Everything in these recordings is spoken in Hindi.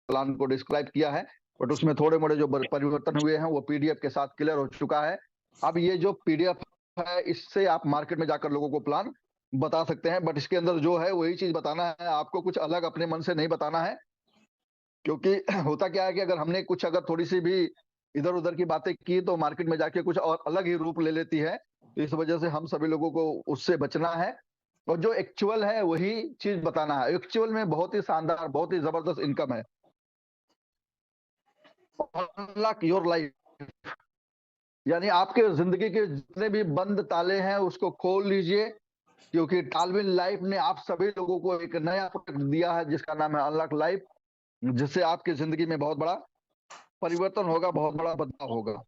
प्लान को डिस्क्राइब किया है, बट उसमें थोड़े मोड़े जो परिवर्तन हुए हैं वो पीडीएफ के साथ क्लियर हो चुका है। अब ये जो पीडीएफ है, इससे आप मार्केट में जाकर लोगों को प्लान बता सकते हैं, बट इसके अंदर जो है वही चीज बताना है, आपको कुछ अलग अपने मन से नहीं बताना है। क्योंकि होता क्या है कि अगर हमने कुछ अगर थोड़ी सी भी इधर उधर की बातें की तो मार्केट में जाके कुछ और अलग ही रूप ले लेती है। तो इस वजह से हम सभी लोगों को उससे बचना है, और जो एक्चुअल है वही चीज बताना है। एक्चुअल में बहुत ही शानदार, बहुत ही जबरदस्त इनकम है। अनलॉक योर लाइफ, यानी आपके जिंदगी के जितने भी बंद ताले हैं उसको खोल लीजिए, क्योंकि टालविन लाइफ ने आप सभी लोगों को एक नया प्रोडक्ट दिया है जिसका नाम है अनलॉक लाइफ, जिससे आपकी जिंदगी में बहुत बड़ा परिवर्तन होगा, बहुत बड़ा बदलाव होगा।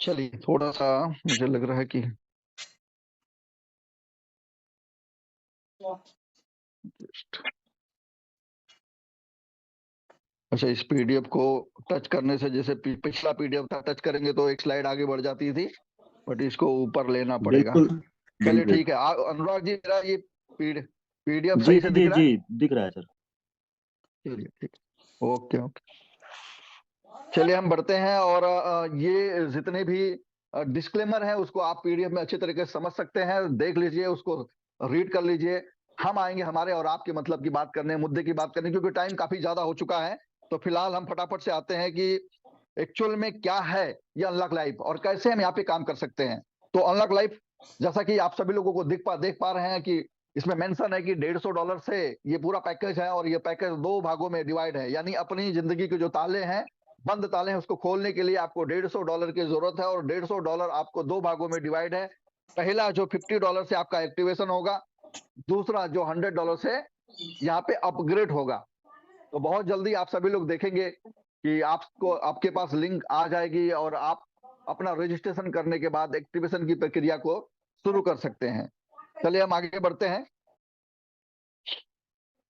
चलिए, थोड़ा सा मुझे लग रहा है कि अच्छा, इस पीडीएफ को टच करने से, जैसे पिछला पीडीएफ था, टच करेंगे तो एक स्लाइड आगे बढ़ जाती थी, बट इसको ऊपर लेना पड़ेगा। बिल्कुल चलिए बिल्कुल। ठीक है। अनुराग जी, मेरा ये पीडीएफ जी सही से दिख जी रहा जी, है? दिख रहा है सर। चलिए ठीक है, ओके ओके। चलिए हम बढ़ते हैं, और ये जितने भी डिस्क्लेमर है उसको आप पीडीएफ में अच्छे तरीके से समझ सकते हैं, देख लीजिए, उसको रीड कर लीजिए। हम आएंगे हमारे और आपके मतलब की बात करने, मुद्दे की बात करने, क्योंकि टाइम काफी ज्यादा हो चुका है। तो फिलहाल हम फटाफट से आते हैं कि एक्चुअल में क्या है ये अनलॉक लाइफ और कैसे हम यहाँ पे काम कर सकते हैं। तो अनलॉक लाइफ, जैसा कि आप सभी लोगों को देख पा रहे हैं कि इसमें मेंशन है कि $150 से ये पूरा पैकेज है, और ये पैकेज 2 भागों में डिवाइड है। यानी अपनी जिंदगी के जो ताले हैं, बंद ताले हैं, उसको खोलने के लिए आपको $150 की जरूरत है, और $150 आपको 2 भागों में डिवाइड है। पहला जो $50 से आपका एक्टिवेशन होगा, दूसरा जो $100 से यहाँ पे अपग्रेड होगा। तो बहुत जल्दी आप सभी लोग देखेंगे कि आपको, आपके पास लिंक आ जाएगी, और आप अपना रजिस्ट्रेशन करने के बाद एक्टिवेशन की प्रक्रिया को शुरू कर सकते हैं। चलिए हम आगे बढ़ते हैं।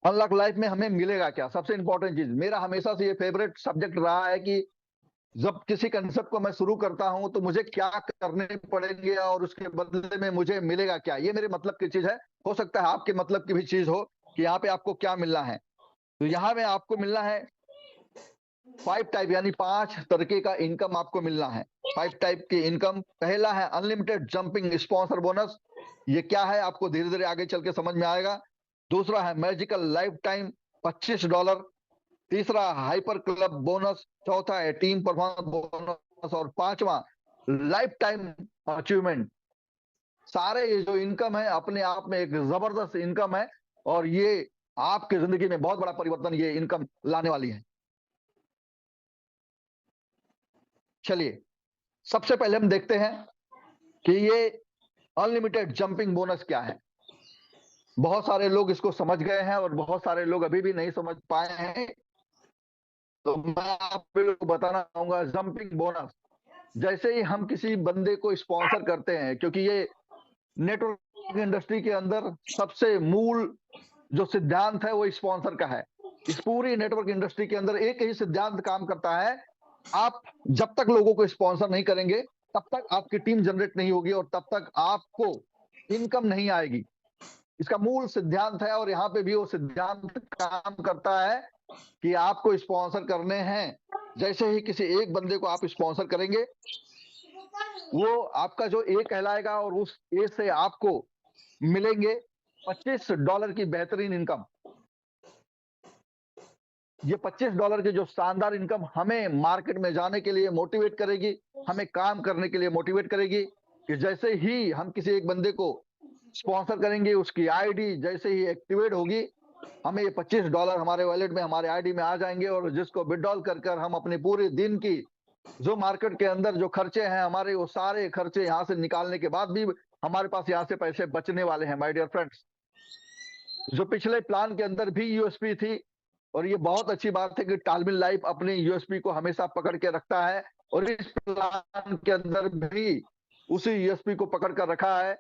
अनलॉक लाइफ में हमें मिलेगा क्या? सबसे इंपॉर्टेंट चीज, मेरा हमेशा से ये फेवरेट सब्जेक्ट रहा है कि जब किसी कंसेप्ट को मैं शुरू करता हूं तो मुझे क्या करने पड़ेंगे और उसके बदले में मुझे मिलेगा क्या। ये मेरे मतलब की चीज है। हो सकता है आपके मतलब की भी चीज हो कि यहाँ पे आपको क्या मिलना है। तो यहाँ में आपको मिलना है 5 टाइप, यानी 5 तरीके का इनकम आपको मिलना है। 5 टाइप की इनकम। पहला है अनलिमिटेड जंपिंग स्पॉन्सर बोनस। ये क्या है आपको धीरे धीरे आगे चल के समझ में आएगा। दूसरा है मैजिकल लाइफ टाइम $25। तीसरा हाइपर क्लब बोनस। चौथा है टीम परफॉर्मेंस बोनस। और पांचवा लाइफ टाइम अचीवमेंट। सारे ये जो इनकम है अपने आप में एक जबरदस्त इनकम है, और ये आपकी जिंदगी में बहुत बड़ा परिवर्तन ये इनकम लाने वाली है। चलिए सबसे पहले हम देखते हैं कि ये अनलिमिटेड जंपिंग बोनस क्या है। बहुत सारे लोग इसको समझ गए हैं और बहुत सारे लोग अभी भी नहीं समझ पाए हैं। तो मैं आप लोगों को बताना चाहूंगा, जंपिंग बोनस, जैसे ही हम किसी बंदे को स्पॉन्सर करते हैं, क्योंकि ये नेटवर्क इंडस्ट्री के अंदर सबसे मूल जो सिद्धांत है वो स्पॉन्सर का है। इस पूरी नेटवर्क इंडस्ट्री के अंदर एक ही सिद्धांत काम करता है, आप जब तक लोगों को स्पॉन्सर नहीं करेंगे तब तक आपकी टीम जनरेट नहीं होगी, और तब तक आपको इनकम नहीं आएगी। इसका मूल सिद्धांत है, और यहाँ पे भी वो सिद्धांत काम करता है कि आपको स्पॉन्सर करने हैं। जैसे ही किसी एक बंदे को आप स्पॉन्सर करेंगे, वो आपका जो ए कहलाएगा, और उस ए से आपको मिलेंगे $25 की बेहतरीन इनकम। ये $25 की जो शानदार इनकम हमें मार्केट में जाने के लिए मोटिवेट करेगी, हमें काम करने के लिए मोटिवेट करेगी। कि जैसे ही हम किसी एक बंदे को स्पॉन्सर करेंगे, उसकी आईडी जैसे ही एक्टिवेट होगी, हमें ये $25 हमारे वॉलेट में, हमारे आईडी में आ जाएंगे, और जिसको विड्रॉल कर हम अपने पूरे दिन की जो मार्केट के अंदर जो खर्चे हैं हमारे, वो सारे खर्चे यहाँ से निकालने के बाद भी हमारे पास यहाँ से पैसे बचने वाले हैं। माय डियर फ्रेंड्स, जो पिछले प्लान के अंदर भी यूएसपी थी, और ये बहुत अच्छी बात है कि टालविन लाइफ अपनी यूएसपी को हमेशा पकड़ के रखता है, और इस प्लान के अंदर भी उसी यूएसपी को पकड़ कर रखा है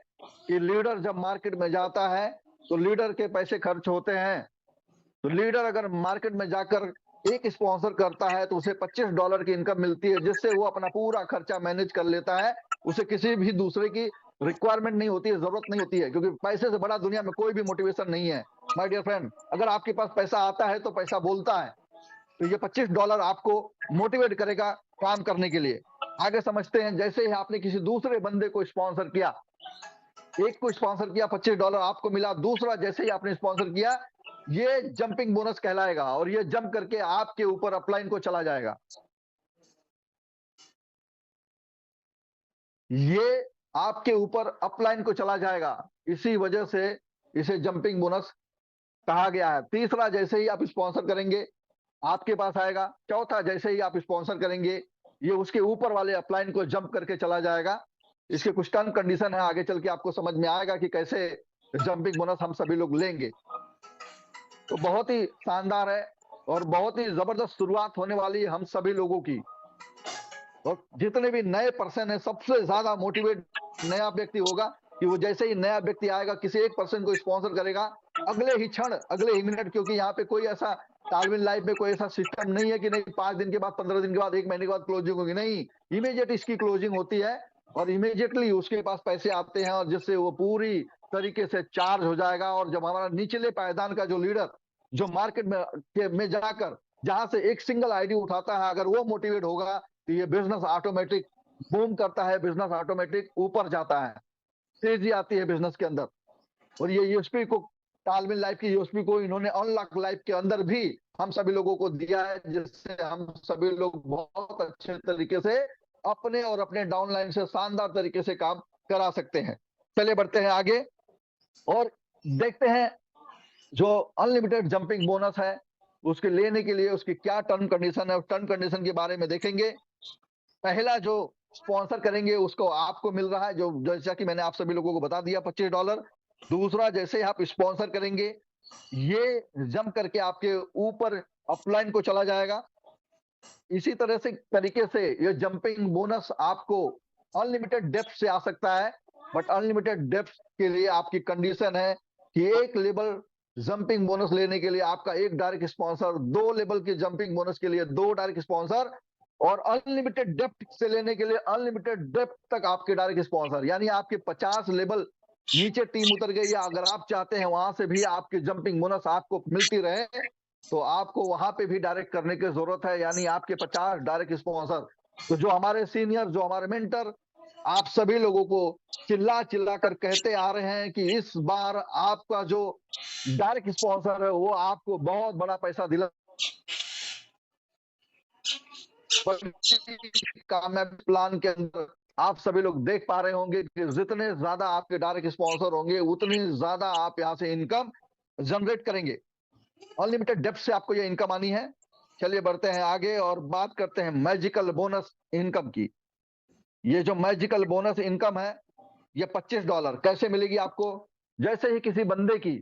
कि लीडर जब मार्केट में जाता है तो लीडर के पैसे खर्च होते हैं। तो लीडर अगर मार्केट में जाकर एक स्पॉन्सर करता है तो उसे $25 की इनकम मिलती है, जिससे वो अपना पूरा खर्चा मैनेज कर लेता है, उसे किसी भी दूसरे की रिक्वायरमेंट नहीं होती है, जरूरत नहीं होती है, क्योंकि पैसे से बड़ा दुनिया में कोई भी मोटिवेशन नहीं है माय डियर फ्रेंड। अगर आपके पास पैसा आता है तो पैसा बोलता है। तो ये $25 आपको मोटिवेट करेगा काम करने के लिए। आगे समझते हैं। जैसे ही आपने किसी दूसरे बंदे को स्पॉन्सर किया, एक को स्पॉन्सर किया, $25 आपको मिला, दूसरा जैसे ही आपने स्पॉन्सर किया, ये जंपिंग बोनस कहलाएगा और ये जंप करके आपके ऊपर अपलाइन को चला जाएगा। ये आपके ऊपर अपलाइन को चला जाएगा, इसी वजह से इसे जंपिंग बोनस कहा गया है। तीसरा, जैसे ही आप स्पॉन्सर करेंगे आपके पास आएगा। चौथा, जैसे ही आप स्पॉन्सर करेंगे ये उसके ऊपर वाले अपलाइन को जंप करके चला जाएगा। इसके कुछ टर्म कंडीशन है, आगे चल के आपको समझ में आएगा कि कैसे जंपिंग बोनस हम सभी लोग लेंगे। तो बहुत ही शानदार है और बहुत ही जबरदस्त शुरुआत होने वाली है हम सभी लोगों की। और जितने भी नए पर्सन है, सबसे ज्यादा मोटिवेट नया व्यक्ति होगा कि वो जैसे ही नया व्यक्ति आएगा, किसी एक पर्सन को स्पॉन्सर करेगा, अगले ही क्षण, अगले ही मिनट, क्योंकि यहाँ पे कोई ऐसा तालमेल लाइफ में कोई ऐसा सिस्टम नहीं है कि नहीं 5 दिन के बाद, 15 दिन के बाद, 1 महीने के बाद क्लोजिंग होगी। नहीं, इमीडिएट इसकी क्लोजिंग होती है और इमीडिएटली उसके पास पैसे आते हैं और जिससे वो पूरी तरीके से चार्ज हो जाएगा। और जब हमारा निचले पायदान का जो लीडर, जो मार्केट में जाकर जहां से एक सिंगल आईडी उठाता है, अगर वो मोटिवेट होगा तो ये बिजनेस ऑटोमेटिक बूम करता है, बिजनेस ऑटोमेटिक ऊपर जाता है, तेजी आती है बिजनेस के अंदर। और ये यूएसपी को, तालमेल लाइफ की यूएसपी को इन्होंने अनलॉक लाइफ के अंदर भी हम सभी लोगों को दिया है, जिससे हम सभी लोग बहुत अच्छे तरीके से अपने और अपने डाउनलाइन से शानदार तरीके से काम करा सकते हैं। चलिए बढ़ते हैं आगे और देखते हैं जो अनलिमिटेड जंपिंग बोनस है उसके लेने के लिए उसकी क्या टर्म कंडीशन है। टर्म कंडीशन के बारे में देखेंगे। पहला जो स्पॉन्सर करेंगे उसको आपको मिल रहा है, जो जैसा कि मैंने आप सभी लोगों को बता दिया, $25। दूसरा, जैसे ही आप स्पॉन्सर करेंगे ये जंप करके आपके ऊपर अपलाइन को चला जाएगा। इसी तरह से तरीके से ये जंपिंग बोनस आपको अनलिमिटेड डेप्थ से आ सकता है, बट अनलिमिटेड डेप्थ के लिए आपकी कंडीशन है कि एक लेवल जंपिंग बोनस लेने के लिए आपका एक डायरेक्ट स्पॉन्सर, 2 लेवल के जंपिंग बोनस के लिए 2 डायरेक्ट स्पॉन्सर, और अनलिमिटेड डेप्थ से लेने के लिए अनलिमिटेड डेप्थ तक आपके डायरेक्ट स्पॉन्सर। यानी आपके 50 लेवल नीचे टीम उतर गई, या अगर आप चाहते हैं वहां से भी आपके जंपिंग बोनस आपको मिलती रहे, तो आपको वहां पे भी डायरेक्ट करने की जरूरत है, यानी आपके 50 डायरेक्ट स्पॉन्सर। तो जो हमारे सीनियर, जो हमारे मेंटर आप सभी लोगों को चिल्ला चिल्ला कर कहते आ रहे हैं कि इस बार आपका जो डायरेक्ट स्पॉन्सर है वो आपको बहुत बड़ा पैसा दिला, कामयाबी प्लान के अंदर आप सभी लोग देख पा रहे होंगे कि जितने ज्यादा आपके डायरेक्ट स्पॉन्सर होंगे उतनी ज्यादा आप यहां से इनकम जनरेट करेंगे। अनलिमिटेड डेप्थ से आपको ये इनकम आनी है। चलिए बढ़ते हैं आगे और बात करते हैं मैजिकल बोनस इनकम की। ये जो मैजिकल बोनस इनकम है ये $25 कैसे मिलेगी आपको? जैसे ही किसी बंदे की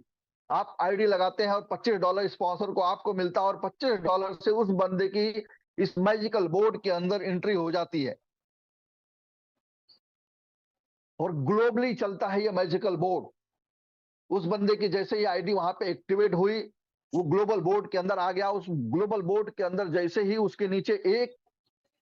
आप आईडी लगाते हैं और $25 स्पॉन्सर को आपको मिलता है और $25 से उस बंदे की इस मैजिकल बोर्ड के अंदर एंट्री हो जाती है और ग्लोबली चलता है ये मैजिकल बोर्ड। उस बंदे की जैसे ही आईडी वहां पे एक्टिवेट हुई, वो ग्लोबल बोर्ड के अंदर आ गया। उस ग्लोबल बोर्ड के अंदर जैसे ही उसके नीचे एक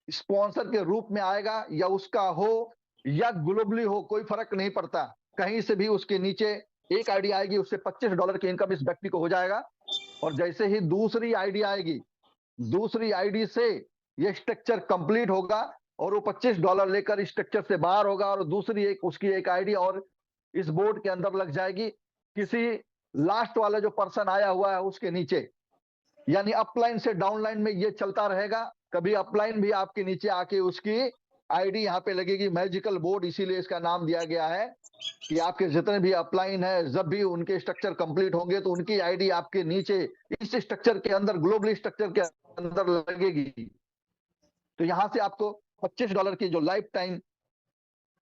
स्पॉन्सर के रूप में आएगा, या उसका हो या ग्लोबली हो, कोई फर्क नहीं पड़ता, कहीं से भी उसके नीचे एक आईडी आएगी, उससे $25 की इनकम इस व्यक्ति को हो जाएगा। और जैसे ही दूसरी आईडी आएगी, दूसरी आईडी से ये स्ट्रक्चर कंप्लीट होगा और वो $25 लेकर स्ट्रक्चर से बाहर होगा और दूसरी एक उसकी एक आईडी और इस बोर्ड के अंदर लग जाएगी, किसी लास्ट वाला जो पर्सन आया हुआ है उसके नीचे। यानी अपलाइन से डाउनलाइन में ये चलता रहेगा। कभी अपलाइन भी आपके नीचे आके उसकी आईडी यहाँ पे लगेगी, मैजिकल बोर्ड इसीलिए इसका नाम दिया गया है कि आपके जितने भी अपलाइन है, जब भी उनके स्ट्रक्चर कंप्लीट होंगे तो उनकी आईडी आपके नीचे इस स्ट्रक्चर के अंदर, ग्लोबली स्ट्रक्चर के अंदर लगेगी। तो यहां से आपको $25 की जो लाइफ टाइम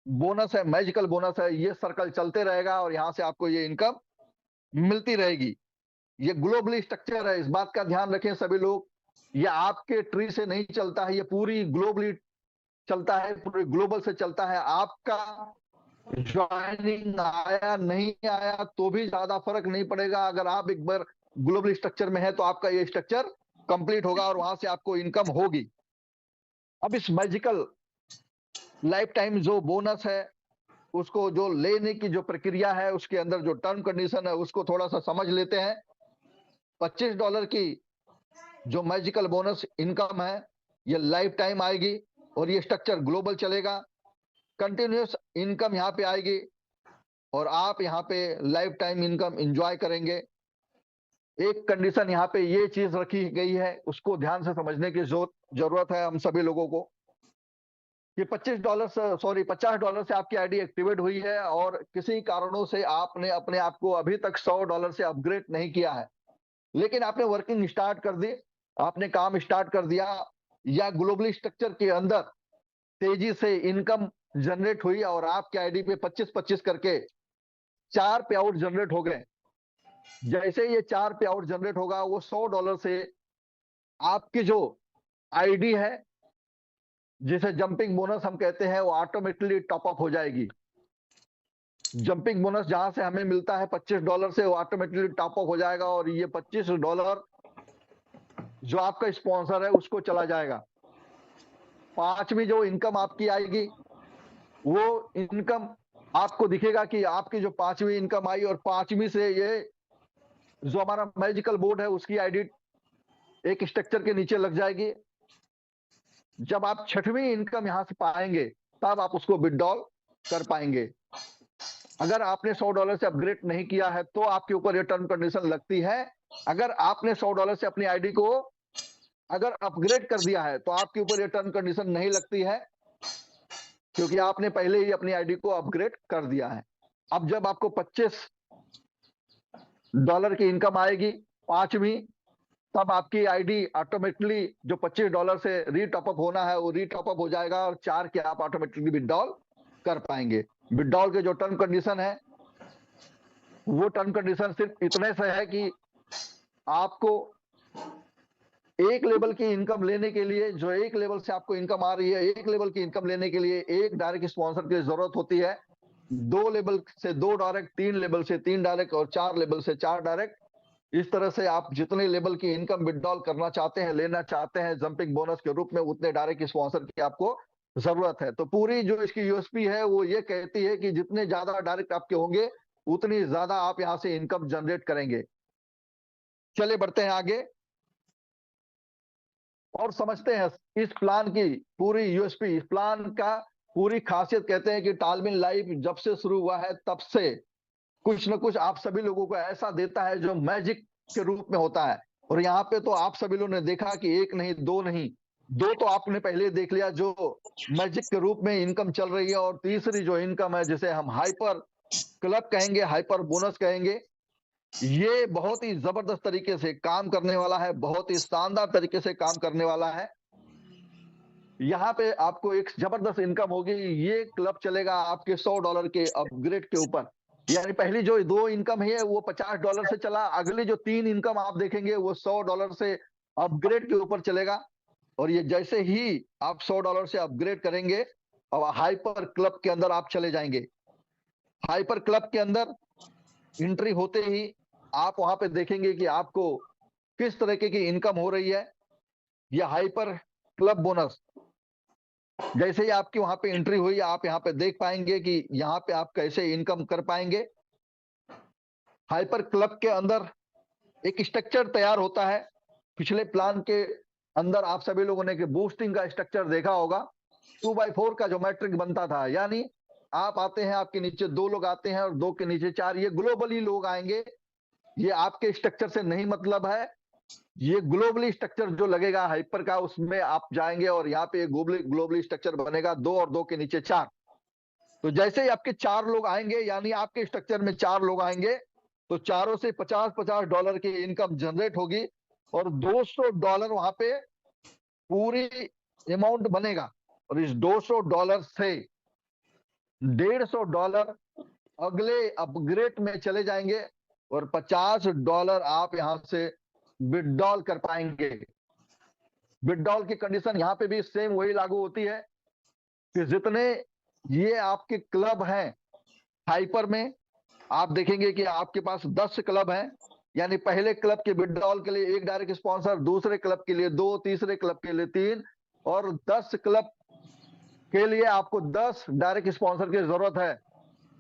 बोनस है, मैजिकल बोनस है, ये सर्कल चलते रहेगा और यहां से आपको ये इनकम मिलती रहेगी। ये ग्लोबली स्ट्रक्चर है, इस बात का ध्यान रखें सभी लोग। ये आपके ट्री से नहीं चलता है, ये पूरी ग्लोबली चलता है, पूरे ग्लोबल से चलता है। आपका ज्वाइनिंग आया नहीं आया तो भी ज्यादा फर्क नहीं पड़ेगा। अगर आप एक बार ग्लोबल स्ट्रक्चर में है तो आपका ये स्ट्रक्चर कंप्लीट होगा और वहां से आपको इनकम होगी। अब इस मैजिकल लाइफ टाइम जो बोनस है उसको जो लेने की जो प्रक्रिया है, उसके अंदर जो टर्म कंडीशन है, उसको थोड़ा सा समझ लेते हैं। $25 की जो मैजिकल बोनस इनकम है, ये लाइफ टाइम आएगी और ये स्ट्रक्चर ग्लोबल चलेगा। कंटिन्यूस इनकम यहाँ पे आएगी और आप यहाँ पे लाइफ टाइम इनकम एंजॉय करेंगे। एक कंडीशन यहाँ पे ये चीज रखी गई है, उसको ध्यान से समझने की जरूरत है हम सभी लोगों को, कि $50 से आपकी आईडी एक्टिवेट हुई है और किसी कारणों से आपने अपने आप को अभी तक $100 से अपग्रेड नहीं किया है, लेकिन आपने वर्किंग स्टार्ट कर दी, आपने काम स्टार्ट कर दिया, या ग्लोबली स्ट्रक्चर के अंदर तेजी से इनकम जनरेट हुई और आपके आईडी पे 25-25 करके 4 पे आउट जनरेट हो गए। जैसे ये 4 पे आउट जनरेट होगा, वो $100 से आपकी जो आईडी है, जिसे जंपिंग बोनस हम कहते हैं, वो ऑटोमेटिकली टॉप अप हो जाएगी। जंपिंग बोनस जहां से हमें मिलता है $25 से, वो ऑटोमेटिकली टॉप अप हो जाएगा और ये $25 जो आपका स्पॉन्सर है उसको चला जाएगा। पांचवी जो इनकम आपकी आएगी, वो इनकम आपको दिखेगा कि आपकी जो पांचवी इनकम आई, और पांचवी से ये जो हमारा मैजिकल बोर्ड है उसकी आईडी एक स्ट्रक्चर के नीचे लग जाएगी। जब आप छठवीं इनकम यहां से पाएंगे, तब आप उसको विड्रॉल कर पाएंगे। अगर आपने $100 से अपग्रेड नहीं किया है तो आपके ऊपर ये टर्म कंडीशन लगती है। अगर आपने $100 से अपनी आईडी को अगर अपग्रेड कर दिया है तो आपके ऊपर ये टर्म कंडीशन नहीं लगती है, क्योंकि आपने पहले ही अपनी आईडी को अपग्रेड कर दिया है। अब जब आपको $25 की इनकम आएगी पांचवी, तब आपकी आईडी ऑटोमेटिकली जो $25 से रीटॉपअप होना है वो रीटॉपअप हो जाएगा और 4 के आप ऑटोमेटिकली विड्रॉल कर पाएंगे। विड्रॉल के जो टर्म कंडीशन है, वो टर्म कंडीशन सिर्फ इतने से है कि आपको एक लेवल की इनकम लेने के लिए, जो एक लेवल से आपको इनकम आ रही है, एक लेवल की इनकम लेने के लिए एक डायरेक्ट स्पॉन्सर की जरूरत होती है। 2 लेवल से 2 डायरेक्ट, 3 लेवल से 3 डायरेक्ट और 4 लेवल से 4 डायरेक्ट। इस तरह से आप जितने लेवल की इनकम विड्रॉल करना चाहते हैं, लेना चाहते हैं जंपिंग बोनस के रूप में, उतने डायरेक्ट स्पॉन्सर की आपको जरूरत है। तो पूरी जो इसकी यूएसपी है वो ये कहती है कि जितने ज्यादा डायरेक्ट आपके होंगे, उतनी ज्यादा आप यहां से इनकम जनरेट करेंगे। चलिए बढ़ते हैं आगे और समझते हैं इस प्लान की पूरी यूएसपी। इस प्लान का पूरी खासियत, कहते हैं कि टालमिन लाइफ जब से शुरू हुआ है तब से कुछ न कुछ आप सभी लोगों को ऐसा देता है जो मैजिक के रूप में होता है। और यहाँ पे तो आप सभी लोगों ने देखा कि एक नहीं, दो नहीं, दो तो आपने पहले देख लिया जो मैजिक के रूप में इनकम चल रही है, और तीसरी जो इनकम है जिसे हम हाइपर क्लब कहेंगे, हाइपर बोनस कहेंगे, ये बहुत ही जबरदस्त तरीके से काम करने वाला है, बहुत ही शानदार तरीके से काम करने वाला है। यहाँ पे आपको एक जबरदस्त इनकम होगी। ये क्लब चलेगा आपके $100 के अपग्रेड के ऊपर। यानी पहली जो 2 इनकम है वो $50 से चला, अगली जो 3 इनकम आप देखेंगे वो $100 से अपग्रेड के ऊपर चलेगा। और ये जैसे ही आप $100 से अपग्रेड करेंगे, अब हाइपर क्लब के अंदर आप चले जाएंगे। हाइपर क्लब के अंदर एंट्री होते ही आप वहां पे देखेंगे कि आपको किस तरीके की इनकम हो रही है। यह हाइपर क्लब बोनस जैसे ही आपकी वहां पे एंट्री हुई, आप यहाँ पे देख पाएंगे कि यहाँ पे आप कैसे इनकम कर पाएंगे। हाइपर क्लब के अंदर एक स्ट्रक्चर तैयार होता है। पिछले प्लान के अंदर आप सभी लोगों ने बूस्टिंग का स्ट्रक्चर देखा होगा। 2x4 का जो मैट्रिक बनता था, यानी आप आते हैं, आपके नीचे 2 लोग आते हैं और 2 के नीचे 4, ये ग्लोबली लोग आएंगे। ये आपके स्ट्रक्चर से नहीं मतलब है, ये ग्लोबली स्ट्रक्चर जो लगेगा हाइपर का, उसमें आप जाएंगे और यहाँ पे ग्लोबली स्ट्रक्चर बनेगा 2 और 2 के नीचे 4। तो जैसे ही आपके 4 लोग आएंगे, यानी आपके स्ट्रक्चर में 4 लोग आएंगे, तो चारों से $50-50 की इनकम जनरेट होगी और $200 वहां पे पूरी अमाउंट बनेगा। और इस $200 से $150 अगले अपग्रेड में चले जाएंगे और $50 आप यहां से विड्रॉल कर पाएंगे। विड्रॉल की कंडीशन यहाँ पे भी सेम वही लागू होती है कि जितने ये आपके क्लब हैं हाइपर में, आप देखेंगे कि आपके पास 10 क्लब हैं। यानी पहले क्लब के विड्रॉल के लिए एक डायरेक्ट स्पॉन्सर, दूसरे क्लब के लिए 2, तीसरे क्लब के लिए 3 और 10 क्लब के लिए आपको 10 डायरेक्ट स्पॉन्सर की जरूरत है।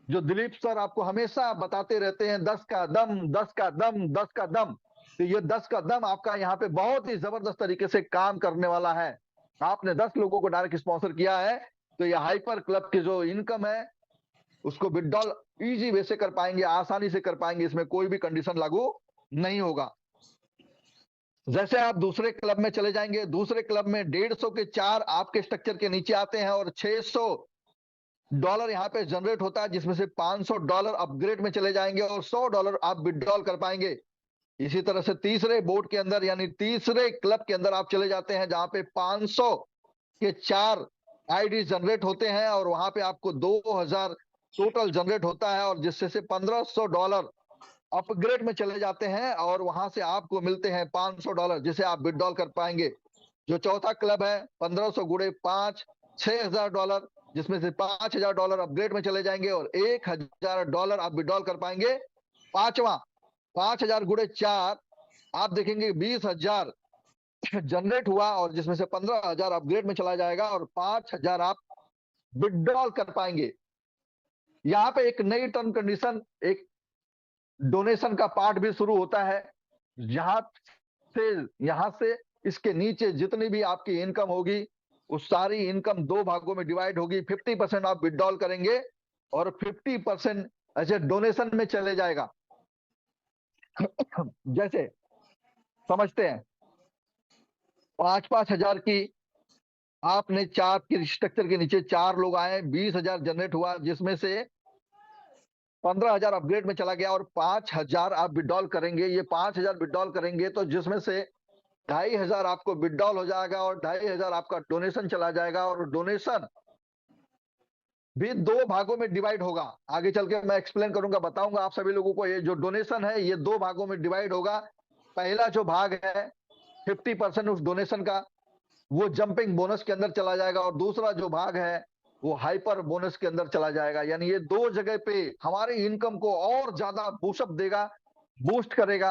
जो दिलीप सर आपको हमेशा बताते रहते हैं, 10 का दम, 10 का दम, 10 का दम। तो ये 10 का दम आपका यहाँ पे बहुत ही जबरदस्त तरीके से काम करने वाला है। आपने 10 लोगों को डायरेक्ट स्पॉन्सर किया है, तो ये हाइपर क्लब की जो इनकम है उसको विड्रॉल इजी वे से कर पाएंगे, आसानी से कर पाएंगे, इसमें कोई भी कंडीशन लागू नहीं होगा। जैसे आप दूसरे क्लब में चले जाएंगे, दूसरे क्लब में 150 के 4 आपके स्ट्रक्चर के नीचे आते हैं और $600 यहाँ पे जनरेट होता है, जिसमें से $500 अपग्रेड में चले जाएंगे और $100 आप विड्रॉल कर पाएंगे। इसी तरह से तीसरे बोर्ड के अंदर यानी तीसरे क्लब के अंदर आप चले जाते हैं, जहां पे 500 के 4 आईडी जनरेट होते हैं और वहां पे आपको 2000 टोटल जनरेट होता है, और जिससे से $1500 अपग्रेड में चले जाते हैं और वहां से आपको मिलते हैं $500, जिसे आप विड्रॉल कर पाएंगे। जो चौथा क्लब है 1500 गुणे 5, $6000, जिसमें से $5000 अपग्रेड में चले जाएंगे और $1000 आप विड्रॉल कर पाएंगे। पांचवा 5000 गुणे 4 आप देखेंगे 20,000 जनरेट हुआ और जिसमें से 15,000 अपग्रेड में चला जाएगा और 5,000 आप विड्रॉल कर पाएंगे। यहाँ पे एक नई टर्म कंडीशन, एक डोनेशन का पार्ट भी शुरू होता है। यहां से इसके नीचे जितनी भी आपकी इनकम होगी, उस सारी इनकम 2 भागों में डिवाइड होगी। 50% आप विड्रॉल करेंगे और 50% ऐसे डोनेशन में चले जाएगा। जैसे समझते हैं, 5-5 हजार की आपने 4 के स्ट्रक्चर के नीचे 4 लोग आए, 20,000 जनरेट हुआ, जिसमें से 15,000 अपग्रेड में चला गया और 5,000 आप विड्रॉल करेंगे। ये 5,000 विड्रॉल करेंगे तो जिसमें से 2,500 आपको विड्रॉल हो जाएगा और 2,500 आपका डोनेशन चला जाएगा, और डोनेशन भी 2 भागों में डिवाइड होगा। आगे चल के मैं एक्सप्लेन करूंगा, बताऊंगा आप सभी लोगों को। ये जो डोनेशन है ये 2 भागों में डिवाइड होगा। पहला जो भाग है 50% उस डोनेशन का, वो जंपिंग बोनस के अंदर चला जाएगा, और दूसरा जो भाग है वो हाइपर बोनस के अंदर चला जाएगा। यानी ये 2 जगह पे हमारी इनकम को और ज्यादा बूस्टअप देगा, बूस्ट करेगा।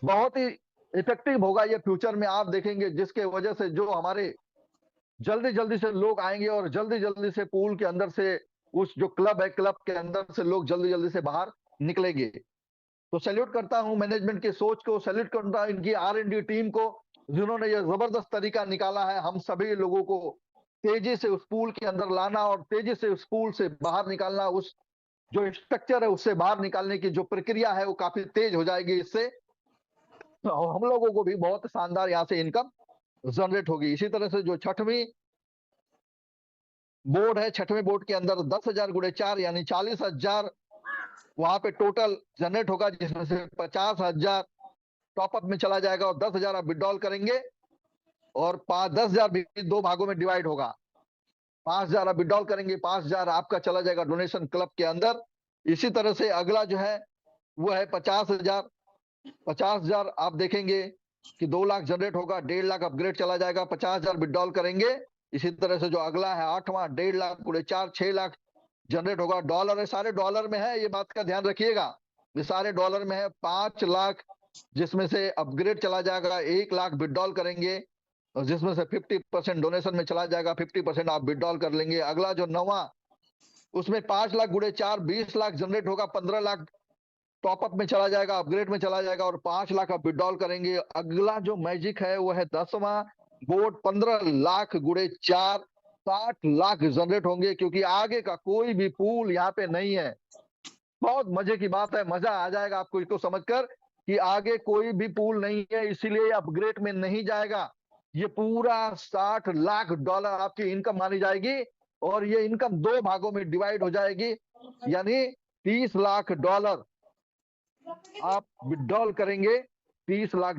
बहुत ही इफेक्टिव होगा ये फ्यूचर में, आप देखेंगे, जिसके वजह से जो हमारे जल्दी जल्दी से लोग आएंगे और जल्दी जल्दी से पूल के अंदर से, उस जो क्लब है क्लब के अंदर से लोग जल्दी जल्दी से बाहर निकलेंगे। तो सैल्यूट करता हूं मैनेजमेंट की सोच को, सैल्यूट करता हूं इनकी R&D टीम को, जिन्होंने ये जबरदस्त तरीका निकाला है हम सभी लोगों को तेजी से उस पूल के अंदर लाना और तेजी से उस पूल से बाहर निकालना। उस जो स्ट्रक्चर है उससे बाहर निकालने की जो प्रक्रिया है वो काफी तेज हो जाएगी इससे, और हम लोगों को भी बहुत शानदार यहाँ से इनकम जनरेट होगी। इसी तरह से जो छठवीं बोर्ड है, छठवें बोर्ड के अंदर 10,000 गुणे 4 यानी 40,000 वहां पे टोटल जनरेट होगा, जिसमें से 50,000 टॉपअप में चला जाएगा और 10,000 आप विड्रॉल करेंगे और 10,000 भी 2 भागों में डिवाइड होगा। 5,000 आप विड्रॉल करेंगे, 5,000 आपका चला जाएगा डोनेशन क्लब के अंदर। इसी तरह से अगला जो है वो है 50,000। 50,000 आप देखेंगे कि 2 लाख जनरेट होगा, 1.5 लाख अपग्रेड चला जाएगा, 50,000 विड्रॉल करेंगे। इसी तरह से जो अगला है 8वां 1.5 लाख गुणे 4 6 लाख जनरेट होगा। डॉलर है, सारे डॉलर में है, ये बात का ध्यान रखिएगा, ये सारे डॉलर में है। 5 लाख जिसमें से अपग्रेड चला जाएगा, 1 लाख विड्रॉल करेंगे और जिसमें से 50% डोनेशन में चला जाएगा, 50% आप विड्रॉल कर लेंगे। अगला जो 9वां, उसमें 5 लाख गुणे 4 20 लाख जनरेट होगा, 15 लाख टॉपअप में चला जाएगा, अपग्रेड में चला जाएगा और 5 लाख आप विड्रॉल करेंगे। अगला जो मैजिक है वो है 10वां बोर्ड, 15 लाख गुणे 4 60 लाख जनरेट होंगे, क्योंकि आगे का कोई भी पूल यहाँ पे नहीं है। बहुत मजे की बात है, मजा आ जाएगा आपको इसको समझकर कि आगे कोई भी पूल नहीं है, इसीलिए अपग्रेड में नहीं जाएगा। ये पूरा $60 लाख आपकी इनकम मानी जाएगी और ये इनकम 2 भागों में डिवाइड हो जाएगी, यानी $30 लाख आप विड्रॉल करेंगे, $30 लाख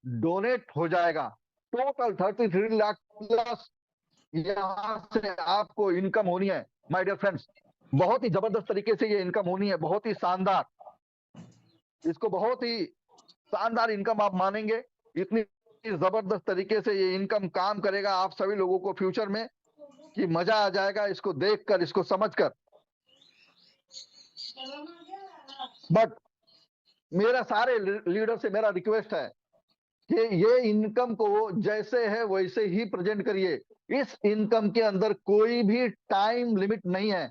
डोनेट हो जाएगा। टोटल 33 लाख प्लस यहां से आपको इनकम होनी है माय डियर फ्रेंड्स। बहुत ही जबरदस्त तरीके से ये इनकम होनी है, बहुत ही शानदार। इसको बहुत ही शानदार इनकम आप मानेंगे, इतनी जबरदस्त तरीके से ये इनकम काम करेगा आप सभी लोगों को फ्यूचर में कि मजा आ जाएगा इसको देखकर, इसको समझकर। बट मेरा सारे लीडर से मेरा रिक्वेस्ट है कि ये इनकम को जैसे है वैसे ही प्रेजेंट करिए। इस इनकम के अंदर कोई भी टाइम लिमिट नहीं है।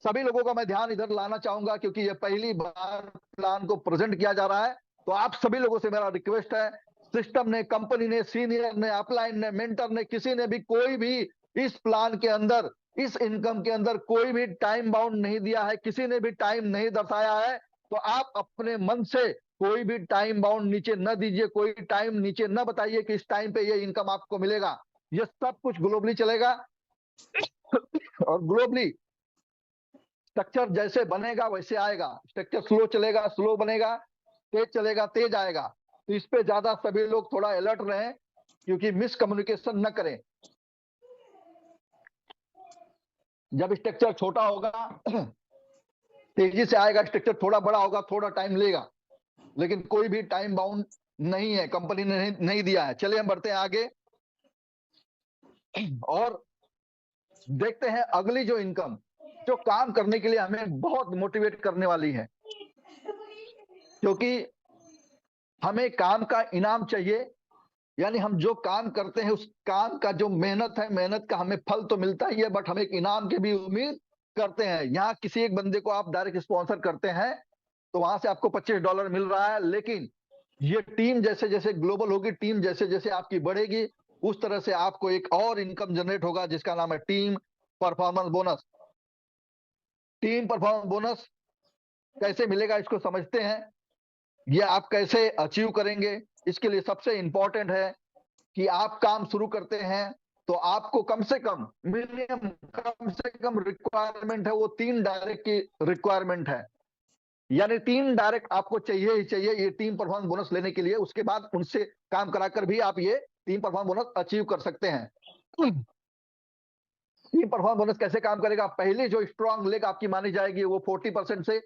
सभी लोगों का मैं ध्यान इधर लाना चाहूंगा, क्योंकि ये पहली बार प्लान को प्रेजेंट किया जा रहा है। तो आप सभी लोगों से मेरा रिक्वेस्ट है, सिस्टम ने, कंपनी ने, सीनियर ने, अपलाइन ने, मेंटर ने, किसी ने भी, कोई भी इस प्लान के अंदर, इस इनकम के अंदर कोई भी टाइम बाउंड नहीं दिया है, किसी ने भी टाइम नहीं दर्शाया है। तो आप अपने मन से कोई भी टाइम बाउंड नीचे न दीजिए, कोई टाइम नीचे न बताइए कि इस टाइम पे ये इनकम आपको मिलेगा। ये सब कुछ ग्लोबली चलेगा और ग्लोबली स्ट्रक्चर जैसे बनेगा वैसे आएगा। स्ट्रक्चर स्लो चलेगा, स्लो बनेगा, तेज चलेगा, तेज आएगा। तो इस पे ज्यादा सभी लोग थोड़ा अलर्ट रहें, क्योंकि मिसकम्युनिकेशन न करें। जब स्ट्रक्चर छोटा होगा तेजी से आएगा, स्ट्रक्चर थोड़ा बड़ा होगा थोड़ा टाइम लेगा, लेकिन कोई भी टाइम बाउंड नहीं है, कंपनी ने नहीं दिया है। चलिए हम बढ़ते हैं आगे और देखते हैं अगली जो इनकम, जो काम करने के लिए हमें बहुत मोटिवेट करने वाली है। क्योंकि हमें काम का इनाम चाहिए, यानी हम जो काम करते हैं उस काम का जो मेहनत है, मेहनत का हमें फल तो मिलता ही है, बट हम एक इनाम की भी उम्मीद करते हैं। यहाँ किसी एक बंदे को आप डायरेक्ट स्पॉन्सर करते हैं तो वहां से आपको $25 मिल रहा है, लेकिन ये टीम जैसे जैसे ग्लोबल होगी, टीम जैसे जैसे आपकी बढ़ेगी, उस तरह से आपको एक और इनकम जनरेट होगा, जिसका नाम है team performance bonus. Team performance bonus कैसे मिलेगा, इसको समझते हैं। ये आप कैसे अचीव करेंगे, इसके लिए सबसे इंपॉर्टेंट है कि आप काम शुरू करते हैं तो आपको कम से कम, मिनिमम कम से कम रिक्वायरमेंट है वो 3 डायरेक्ट की रिक्वायरमेंट है। यानी 3 डायरेक्ट आपको चाहिए ही चाहिए ये टीम परफॉर्मेंस बोनस लेने के लिए। उसके बाद उनसे काम कराकर भी आप ये टीम परफॉर्मेंस बोनस अचीव कर सकते हैं। टीम परफॉर्मेंस बोनस कैसे काम करेगा? पहली जो स्ट्रांग लेग आपकी मानी जाएगी वो 40% से,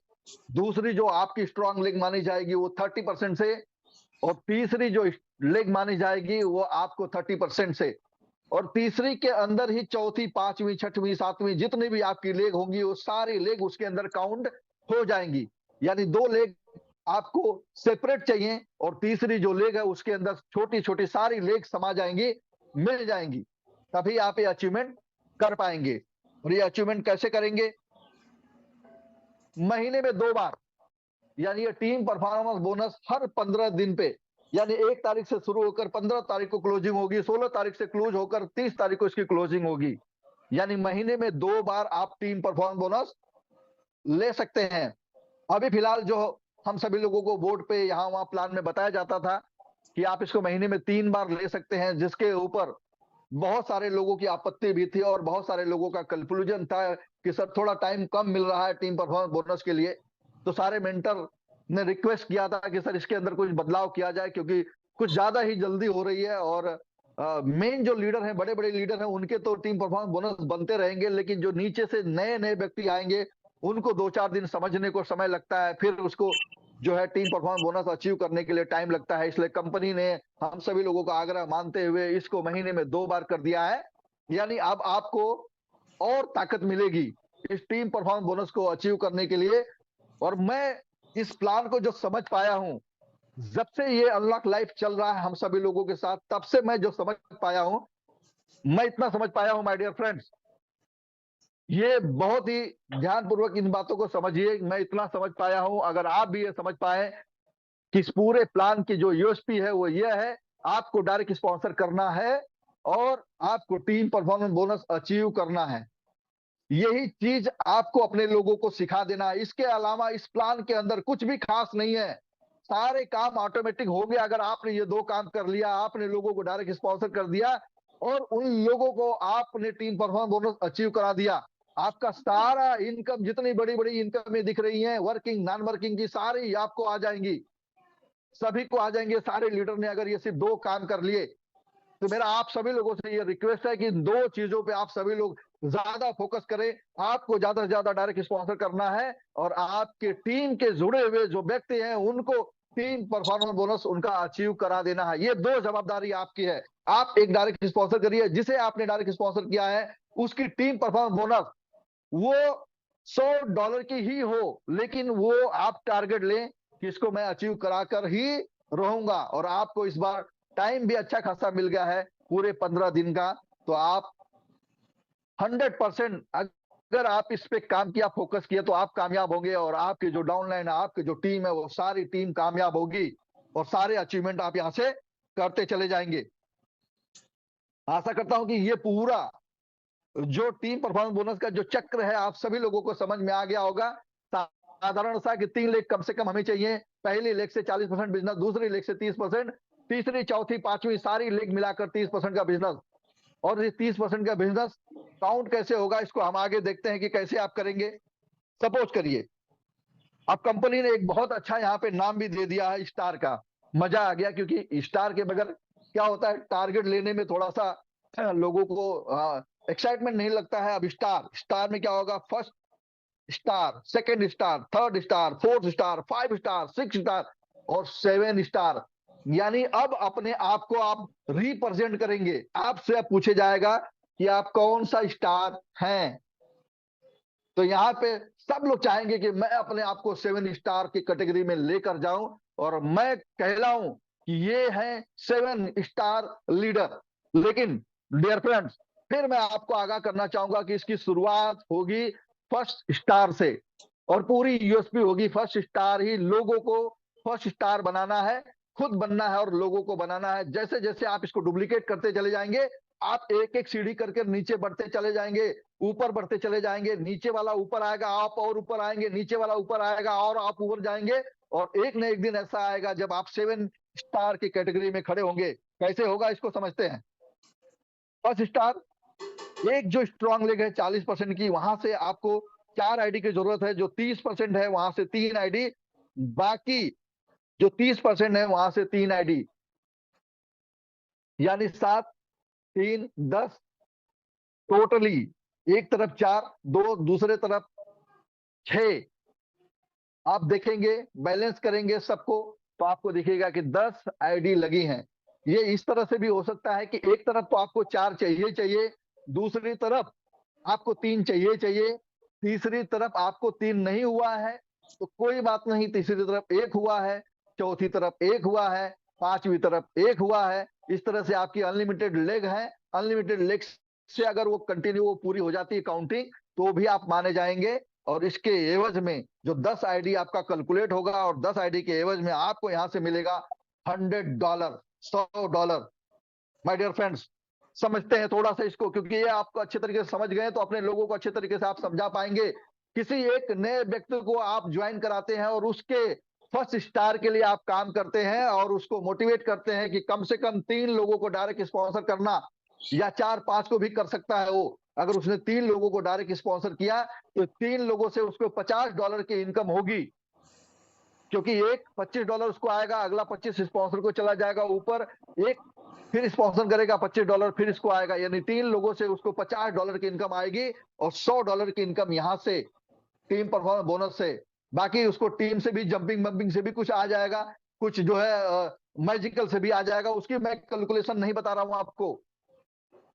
दूसरी जो आपकी स्ट्रांग लेग मानी जाएगी वो 30% से, और तीसरी जो लेग मानी जाएगी वो आपको 30% से, और तीसरी के अंदर ही चौथी, पांचवी, छठवीं, सातवीं जितनी भी आपकी लेग होंगी वो सारी लेग उसके अंदर काउंट हो जाएंगी। यानी 2 लेग आपको सेपरेट चाहिए, और तीसरी जो लेग है उसके अंदर छोटी छोटी सारी लेग समा जाएंगी, मिल जाएंगी, तभी आप ये अचीवमेंट कर पाएंगे। और ये अचीवमेंट कैसे करेंगे? महीने में 2 बार, यानी ये टीम परफॉर्मेंस बोनस हर 15 दिन पे, यानी 1 तारीख से शुरू होकर 15 तारीख को क्लोजिंग होगी, 16 तारीख से क्लोज होकर 30 तारीख को इसकी क्लोजिंग होगी। यानी महीने में 2 बार आप टीम परफॉर्मेंस बोनस ले सकते हैं। अभी फिलहाल जो हम सभी लोगों को बोर्ड पे यहाँ वहां प्लान में बताया जाता था कि आप इसको महीने में 3 बार ले सकते हैं, जिसके ऊपर बहुत सारे लोगों की आपत्ति भी थी और बहुत सारे लोगों का कंक्लूजन था कि सर थोड़ा टाइम कम मिल रहा है टीम परफॉर्मेंस बोनस के लिए। तो सारे मेंटर ने रिक्वेस्ट किया था कि सर इसके अंदर कुछ बदलाव किया जाए, क्योंकि कुछ ज्यादा ही जल्दी हो रही है। और मेन जो लीडर हैं, बड़े बड़े लीडर हैं, उनके तो टीम परफॉर्मेंस बोनस बनते रहेंगे, लेकिन जो नीचे से नए नए व्यक्ति आएंगे उनको 2-4 दिन समझने को समय लगता है, फिर उसको जो है टीम परफॉर्मेंस बोनस अचीव करने के लिए टाइम लगता है। इसलिए कंपनी ने हम सभी लोगों का आग्रह मानते हुए इसको महीने में 2 बार कर दिया है। यानी अब आपको और ताकत मिलेगी इस टीम परफॉर्मेंस बोनस को अचीव करने के लिए। और मैं इस प्लान को जो समझ पाया हूं, जब से ये अनलॉक लाइफ चल रहा है हम सभी लोगों के साथ, तब से मैं जो समझ पाया हूं, मैं इतना समझ पाया हूं माय डियर फ्रेंड्स, ये बहुत ही ध्यानपूर्वक इन बातों को समझिए। मैं इतना समझ पाया हूं, अगर आप भी ये समझ पाए कि इस पूरे प्लान की जो यूएसपी है वो ये है, आपको डायरेक्ट स्पॉन्सर करना है और आपको टीम परफॉर्मेंस बोनस अचीव करना है। यही चीज आपको अपने लोगों को सिखा देना है। इसके अलावा इस प्लान के अंदर कुछ भी खास नहीं है, सारे काम ऑटोमेटिक हो गया। अगर आपने ये 2 काम कर लिया, आपने लोगों को डायरेक्ट स्पॉन्सर कर दिया और उन लोगों को आपने टीम परफॉर्मेंस बोनस अचीव करा दिया, आपका सारा इनकम, जितनी बड़ी बड़ी इनकम दिख रही है वर्किंग नॉन वर्किंग की, सारी आपको आ जाएंगी, सभी को आ जाएंगे। सारे लीडर ने अगर ये सिर्फ 2 काम कर लिए, तो मेरा आप सभी लोगों से ये रिक्वेस्ट है कि इन 2 चीजों पे आप सभी लोग ज्यादा फोकस करें। आपको ज्यादा से ज्यादा डायरेक्ट स्पॉन्सर करना है और आपके टीम के जुड़े हुए जो व्यक्ति हैं उनको टीम परफॉर्मेंस बोनस उनका अचीव करा देना है। ये 2 जवाबदारी आपकी है। आप एक डायरेक्ट स्पॉन्सर करिए, जिसे आपने डायरेक्ट स्पॉन्सर किया है उसकी टीम परफॉर्मेंस बोनस वो $100 की ही हो, लेकिन वो आप टारगेट लें कि इसको मैं अचीव कराकर ही रहूंगा। और आपको इस बार टाइम भी अच्छा खासा मिल गया है, पूरे 15 दिन का। तो आप 100% अगर आप इस पे काम किया, फोकस किया, तो आप कामयाब होंगे और आपकी जो डाउनलाइन है, आपकी जो टीम है, वो सारी टीम कामयाब होगी और सारे अचीवमेंट आप यहां से करते चले जाएंगे। आशा करता हूं कि ये पूरा जो टीम परफॉर्मेंस बोनस का जो चक्र है आप सभी लोगों को समझ में आ गया होगा। साधारण सा कि 3 लेग कम से कम हमें चाहिए। पहली लेग से 40% बिजनेस, दूसरी लेग से 30%, तीसरी, चौथी, पांचवी सारी लेग मिलाकर 30% का बिजनेस। और ये 30% का बिजनेस काउंट कैसे होगा, इसको हम आगे देखते हैं कि कैसे आप करेंगे। सपोज करिए अब कंपनी ने एक बहुत अच्छा यहाँ पे नाम भी दे दिया है, स्टार का। मजा आ गया, क्योंकि स्टार के बगैर क्या होता है, टारगेट लेने में थोड़ा सा लोगों को एक्साइटमेंट नहीं लगता है। अब स्टार, स्टार में क्या होगा, first star, second star, third star, fourth star, 5 star, 6 star और 7 स्टार। यानी अब अपने आप को आप रिप्रेजेंट करेंगे। आपसे अब पूछे जाएगा कि आप कौन सा स्टार हैं। तो यहाँ पे सब लोग चाहेंगे कि मैं अपने आप को 7 स्टार की कैटेगरी में लेकर जाऊं और मैं कहलाऊं कि ये है 7 स्टार लीडर। लेकिन डियर फ्रेंड्स, फिर मैं आपको आगाह करना चाहूंगा कि इसकी शुरुआत होगी फर्स्ट स्टार से और पूरी यूएसपी होगी फर्स्ट स्टार ही। लोगों को फर्स्ट स्टार बनाना है, खुद बनना है और लोगों को बनाना है। जैसे जैसे आप इसको डुप्लीकेट करते चले जाएंगे, आप एक एक सीढ़ी करके नीचे बढ़ते चले जाएंगे, ऊपर बढ़ते चले जाएंगे। नीचे वाला ऊपर आएगा, आप और ऊपर आएंगे, नीचे वाला ऊपर आएगा और आप ऊपर जाएंगे। और एक न एक दिन ऐसा आएगा जब आप 7 स्टार की कैटेगरी में खड़े होंगे। कैसे होगा इसको समझते हैं। फर्स्ट स्टार, एक जो स्ट्रॉन्ग लेग है 40% की, वहां से आपको 4 आईडी की जरूरत है। जो 30% है वहां से 3 आईडी, बाकी जो 30% है वहां से 3 आईडी, यानी 7, 3, 10 टोटली। एक तरफ 4, दो दूसरे तरफ 6। आप देखेंगे, बैलेंस करेंगे सबको, तो आपको दिखेगा कि 10 आईडी लगी हैं। ये इस तरह से भी हो सकता है कि एक तरफ तो आपको 4 चाहिए चाहिए, दूसरी तरफ आपको 3 चाहिए चाहिए, तीसरी तरफ आपको 3 नहीं हुआ है तो कोई बात नहीं, तीसरी तरफ 1 हुआ है, चौथी तरफ 1 हुआ है, पांचवी तरफ 1 हुआ है। इस तरह से आपकी अनलिमिटेड लेग है। अनलिमिटेड लेग से अगर वो कंटिन्यू वो पूरी हो जाती है काउंटिंग, तो भी आप माने जाएंगे। और इसके एवज में जो 10 आईडी आपका कैलकुलेट होगा और 10 आईडी के एवज में आपको यहां से मिलेगा $100, $100। माय डियर फ्रेंड्स, समझते हैं थोड़ा सा इसको, क्योंकि ये आपको अच्छे तरीके से समझ गए तो अपने लोगों को अच्छे तरीके से आप समझा पाएंगे। किसी एक नए व्यक्ति को आप ज्वाइन कराते हैं और उसके फर्स्ट स्टार के लिए आप काम करते हैं और उसको मोटिवेट करते हैं कि कम से कम 3 लोगों को डायरेक्ट स्पॉन्सर करना, या 4-5 को भी कर सकता है वो। अगर उसने 3 लोगों को डायरेक्ट स्पॉन्सर किया तो 3 लोगों से उसको $50 की इनकम होगी, क्योंकि एक $25 उसको आएगा, अगला 25 स्पॉन्सर को चला जाएगा ऊपर, एक फिर स्पॉन्सर करेगा $25, फिर इसको आएगा, यानी 3 लोगों से उसको $50 की इनकम आएगी और $100 की इनकम यहां से टीम परफॉर्मेंस बोनस से। बाकी उसको टीम से भी जंपिंग बम्पिंग से भी कुछ आ जाएगा, कुछ जो है मैजिकल से भी आ जाएगा। उसकी मैं कैलकुलेशन नहीं बता रहा हूं आपको,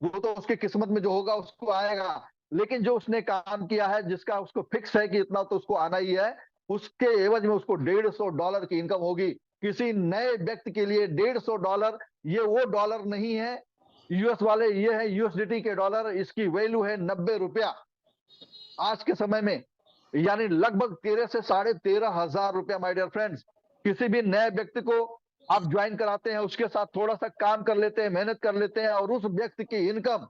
वो तो उसकी किस्मत में जो होगा उसको आएगा। लेकिन जो उसने काम किया है, जिसका उसको फिक्स है कि इतना तो उसको आना ही है, उसके एवज में उसको $150 की इनकम होगी। किसी नए व्यक्ति के लिए $150 ये वो डॉलर नहीं है यूएस वाले, ये है यूएसडीटी के डॉलर। इसकी वैल्यू है ₹90 आज के समय में, यानी लगभग 13 से ₹13,500। माय डियर फ्रेंड्स, किसी भी नए व्यक्ति को आप ज्वाइन कराते हैं, उसके साथ थोड़ा सा काम कर लेते हैं, मेहनत कर लेते हैं और उस व्यक्ति की इनकम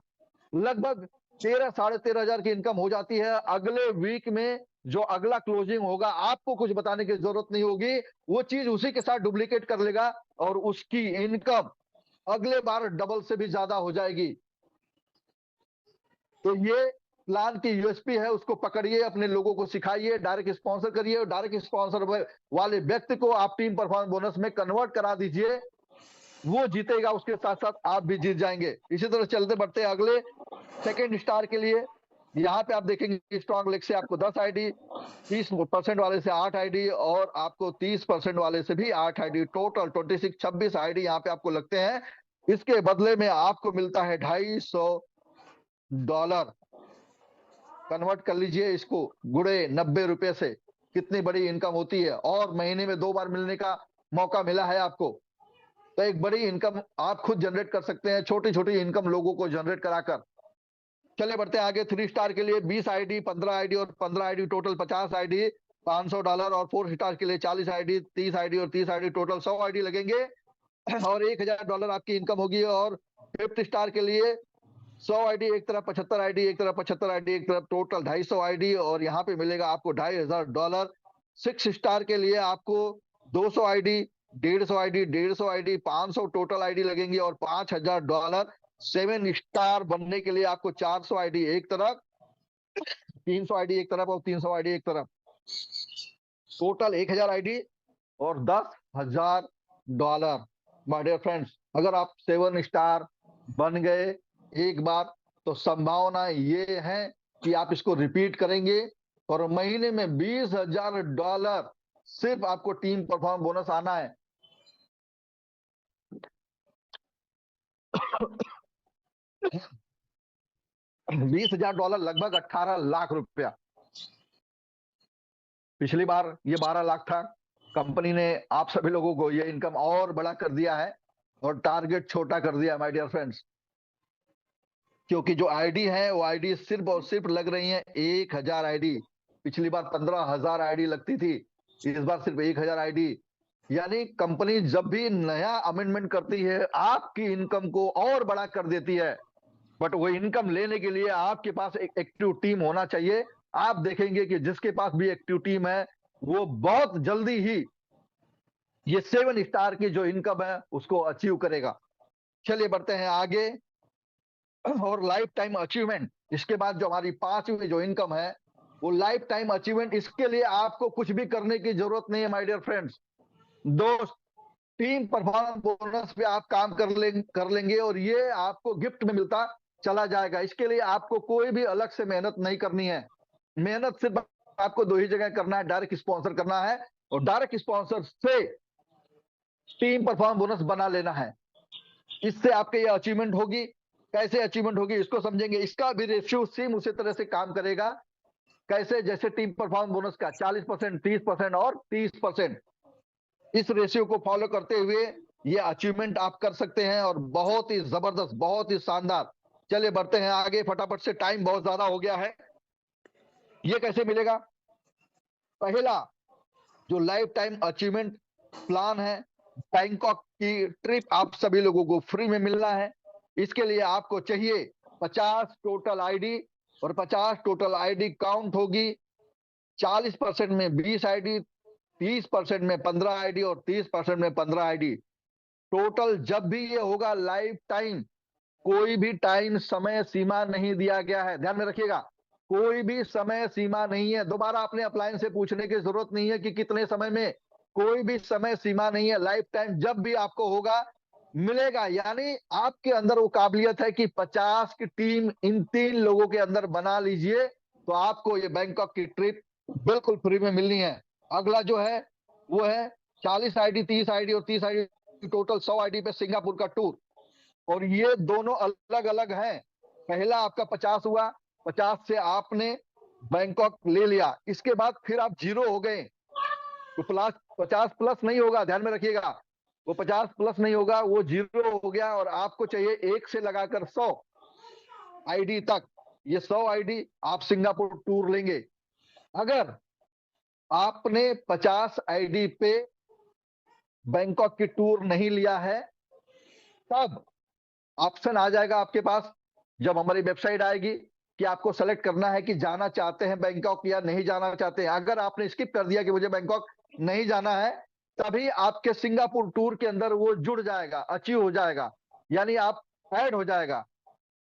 लगभग 13, ₹13,500 की इनकम हो जाती है। अगले वीक में जो अगला क्लोजिंग होगा, आपको कुछ बताने की जरूरत नहीं होगी, वो चीज उसी के साथ डुप्लीकेट कर लेगा और उसकी इनकम अगले बार डबल से भी ज्यादा हो जाएगी। तो ये प्लान की यूएसपी है, उसको पकड़िए, अपने लोगों को सिखाइए, डायरेक्ट स्पॉन्सर करिए और डायरेक्ट स्पॉन्सर वाले व्यक्ति को आप टीम परफॉर्मेंस बोनस में कन्वर्ट करा दीजिए। वो जीतेगा, उसके साथ साथ आप भी जीत जाएंगे। इसी तरह चलते बढ़ते अगले सेकंड स्टार के लिए। यहाँ पे आप देखेंगे स्ट्रॉन्ग लेग से आपको 10 आईडी, 30% वाले से 8 आईडी और आपको 30% वाले से भी 8 आईडी, टोटल 26 आईडी यहाँ पे आपको लगते हैं। इसके बदले में आपको मिलता है $250। कन्वर्ट कर लीजिए इसको, गुड़े ₹90 से, कितनी बड़ी इनकम होती है। और महीने में 2 बार मिलने का मौका मिला है आपको, तो एक बड़ी इनकम आप खुद जनरेट कर सकते हैं, छोटी छोटी इनकम लोगों को जनरेट कराकर। चलिए बढ़ते हैं आगे। 3 स्टार के लिए 20 आईडी, 15 आईडी और 15 आईडी, टोटल 50 आईडी, $500। और 4 स्टार के लिए 40 आईडी, 30 आईडी और 30 आईडी, टोटल 100 आईडी लगेंगे और $1000 आपकी इनकम होगी। और 5th स्टार के लिए 100 आईडी एक तरफ, 75 आईडी एक तरफ, 75 आईडी एक तरफ, टोटल 250 आईडी और यहाँ पे मिलेगा आपको $2500। 6 स्टार के लिए आपको 200 ID, 150 ID, 150 ID, 500 total ID लगेंगी और $5000। 7 स्टार बनने के लिए आपको 400 आईडी एक तरफ, 300 आईडी एक तरफ और 300 आईडी एक तरफ, टोटल 1000 आईडी और $10,000। माय डियर फ्रेंड्स, अगर आप 7 स्टार बन गए एक बार तो संभावना ये है कि आप इसको रिपीट करेंगे और महीने में $20,000 सिर्फ आपको टीम परफॉर्म बोनस आना है। $20,000 लगभग 18 लाख रुपया। पिछली बार ये 12 लाख था। कंपनी ने आप सभी लोगों को ये इनकम और बड़ा कर दिया है और टारगेट छोटा कर दिया माय डियर फ्रेंड्स, क्योंकि जो आईडी है वो आईडी सिर्फ और सिर्फ लग रही है 1000 आईडी। पिछली बार 15,000 आईडी लगती थी, इस बार सिर्फ 1000 आईडी। यानी कंपनी जब भी नया अमेंडमेंट करती है आपकी इनकम को और बड़ा कर देती है, बट वो इनकम लेने के लिए आपके पास एक एक्टिव टीम होना चाहिए। आप देखेंगे कि जिसके पास भी एक्टिव टीम है वो बहुत जल्दी ही ये 7 स्टार की जो इनकम है उसको अचीव करेगा। चलिए बढ़ते हैं आगे। और लाइफ टाइम अचीवमेंट, इसके बाद जो हमारी 5वीं जो इनकम है वो लाइफ टाइम अचीवमेंट। इसके लिए आपको कुछ भी करने की जरूरत नहीं है माय डियर फ्रेंड्स। दोस्त, टीम परफॉर्मेंस बोनस पे आप काम कर लेंगे और ये आपको गिफ्ट में मिलता चला जाएगा। इसके लिए आपको कोई भी अलग से मेहनत नहीं करनी है। मेहनत सिर्फ आपको 2 ही जगह करना है, डायरेक्ट स्पॉन्सर करना है और डायरेक्ट स्पॉन्सर से टीम परफॉर्मेंस बोनस बना लेना है। इससे आपके ये अचीवमेंट होगी। कैसे अचीवमेंट होगी इसको समझेंगे। इसका भी रेशियो सेम उसी तरह से काम करेगा। कैसे? जैसे टीम परफॉर्मेंस बोनस का 40%, 30% और 30%, इस रेशियो को फॉलो करते हुए ये अचीवमेंट आप कर सकते हैं और बहुत ही जबरदस्त, बहुत ही शानदार। चलिए बढ़ते हैं आगे फटाफट से, टाइम बहुत ज्यादा हो गया है। ये कैसे मिलेगा? पहला जो लाइफ टाइम अचीवमेंट प्लान है, बैंकॉक की ट्रिप आप सभी लोगों को फ्री में मिलना है। इसके लिए आपको चाहिए 50 टोटल आईडी और 50 टोटल आईडी काउंट होगी। 40% में 20 आईडी, 30% में 15 आईडी और 30% में 15 आईडी, टोटल जब भी ये होगा लाइफ टाइम। कोई भी टाइम समय सीमा नहीं दिया गया है, ध्यान में रखिएगा। कोई भी समय सीमा नहीं है। दोबारा अपने अपलायंस से पूछने की जरूरत नहीं है कि कितने समय में, कोई भी समय सीमा नहीं है। लाइफ टाइम जब भी आपको होगा मिलेगा। यानी आपके अंदर वो काबिलियत है कि 50 की टीम इन 3 लोगों के अंदर बना लीजिए तो आपको ये बैंकॉक की ट्रिप बिल्कुल फ्री में मिलनी है। अगला जो है वो है 40 आईडी, 30 आईडी और 30 आईडी, टोटल 100 आईडी पे सिंगापुर का टूर। और ये दोनों अलग अलग हैं। पहला आपका 50 हुआ, 50 से आपने बैंकॉक ले लिया, इसके बाद फिर आप जीरो हो गए तो प्लस 50 प्लस नहीं होगा, ध्यान में रखिएगा। वो 50 प्लस नहीं होगा, वो जीरो हो गया और आपको चाहिए 1 से लगाकर 100 आईडी तक। ये 100 आईडी आप सिंगापुर टूर लेंगे। अगर आपने 50 आईडी पे बैंकॉक की टूर नहीं लिया है तब ऑप्शन आ जाएगा आपके पास, जब हमारी वेबसाइट आएगी, कि आपको सेलेक्ट करना है कि जाना चाहते हैं बैंकॉक या नहीं जाना चाहते हैं। अगर आपने स्किप कर दिया कि मुझे बैंकॉक नहीं जाना है, तभी आपके सिंगापुर टूर के अंदर वो जुड़ जाएगा, अचीव हो जाएगा, यानी आप ऐड हो जाएगा।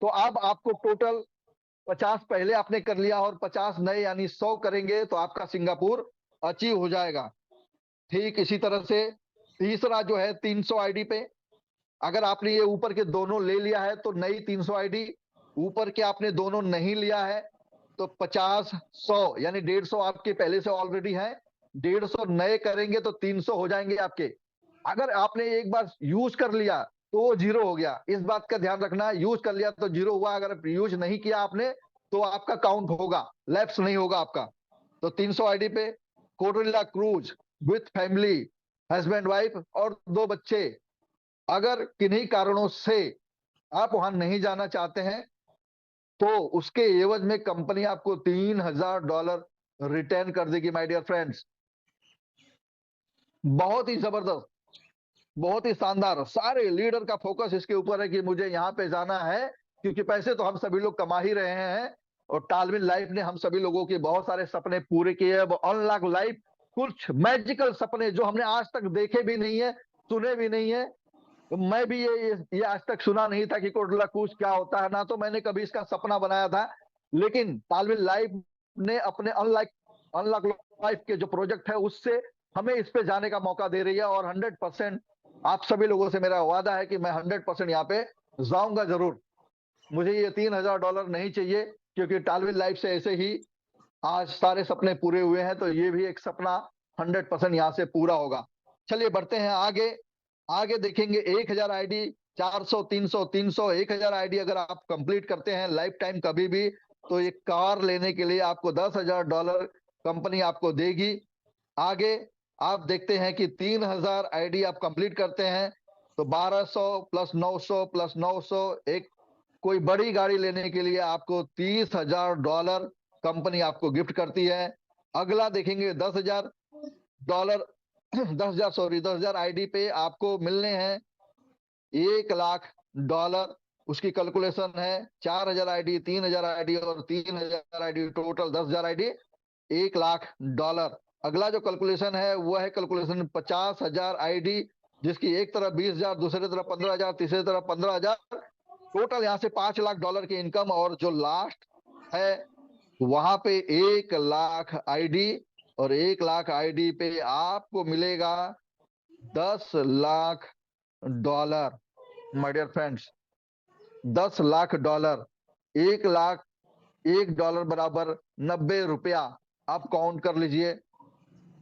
तो अब आपको टोटल 50 पहले आपने कर लिया और 50 नए यानी 100 करेंगे तो आपका सिंगापुर अचीव हो जाएगा। ठीक इसी तरह से तीसरा जो है 300 आईडी पे, अगर आपने ये ऊपर के दोनों ले लिया है तो नई 300 आईडी, ऊपर के आपने दोनों नहीं लिया है तो 50, 100 यानी 150 आपके पहले से ऑलरेडी है। 150 नए करेंगे तो 300 हो जाएंगे आपके। अगर आपने एक बार यूज कर लिया तो वो जीरो हो गया, इस बात का ध्यान रखना। यूज कर लिया तो जीरो हुआ, अगर यूज नहीं किया आपने तो आपका काउंट होगा, लैप्स नहीं होगा आपका। तो 300 आईडी पे कोटरिला cruise with family, husband wife और 2 बच्चे, अगर किन्हीं कारणों से आप वहां नहीं जाना चाहते हैं तो उसके एवज में कंपनी आपको $3000 रिटर्न कर देगी माय डियर फ्रेंड्स। बहुत ही जबरदस्त, बहुत ही शानदार। सारे लीडर का फोकस इसके ऊपर है कि मुझे यहाँ पे जाना है, क्योंकि पैसे तो हम सभी लोग कमा ही रहे हैं और टालविन लाइफ ने हम सभी लोगों के बहुत सारे सपने पूरे किए। अब अनलॉक लाइफ कुछ मैजिकल सपने जो हमने आज तक देखे भी नहीं है, सुने भी नहीं है। तो मैं भी ये आज तक सुना नहीं था कि कोटला कूच क्या होता है, ना तो मैंने कभी इसका सपना बनाया था। लेकिन टालविन लाइफ ने अपने अनलॉक अनलॉक लाइफ के जो प्रोजेक्ट है उससे हमें इस पे जाने का मौका दे रही है। और 100% आप सभी लोगों से मेरा वादा है कि मैं 100% यहाँ पे जाऊंगा जरूर। मुझे ये $3000 नहीं चाहिए, क्योंकि टालविन लाइफ से ऐसे ही आज सारे सपने पूरे हुए हैं, तो ये भी एक सपना 100% यहाँ से पूरा होगा। चलिए बढ़ते हैं आगे। आगे देखेंगे 1000 आईडी, 400, 300, 300, 1000 आईडी अगर आप कंप्लीट करते हैं लाइफ टाइम कभी भी, तो एक कार लेने के लिए आपको $10,000 कंपनी आपको देगी। आगे आप देखते हैं कि 3000 आईडी आप कंप्लीट करते हैं तो 1200 प्लस 900 प्लस 900 एक कोई बड़ी गाड़ी लेने के लिए आपको $30,000 कंपनी आपको गिफ्ट करती है। अगला देखेंगे $10,000 10,000 आईडी पे आपको मिलने हैं $1,00,000। उसकी कैलकुलेशन है 4000 आईडी, 3000 आईडी और 3000 आईडी, टोटल 10,000 आईडी, $1,00,000। अगला जो कैलकुलेशन है वो है कैलकुलेशन 50,000 आईडी, जिसकी एक तरफ 20,000, दूसरी तरफ 15,000, तीसरी तरफ 15,000, टोटल यहाँ से $5,00,000 की इनकम। और जो लास्ट है वहां पे 1,00,000 आईडी, और 1,00,000 आईडी पे आपको मिलेगा $10,00,000। माय डियर फ्रेंड्स, $10,00,000, $1,00,000 बराबर 90 रुपया। आप काउंट कर लीजिए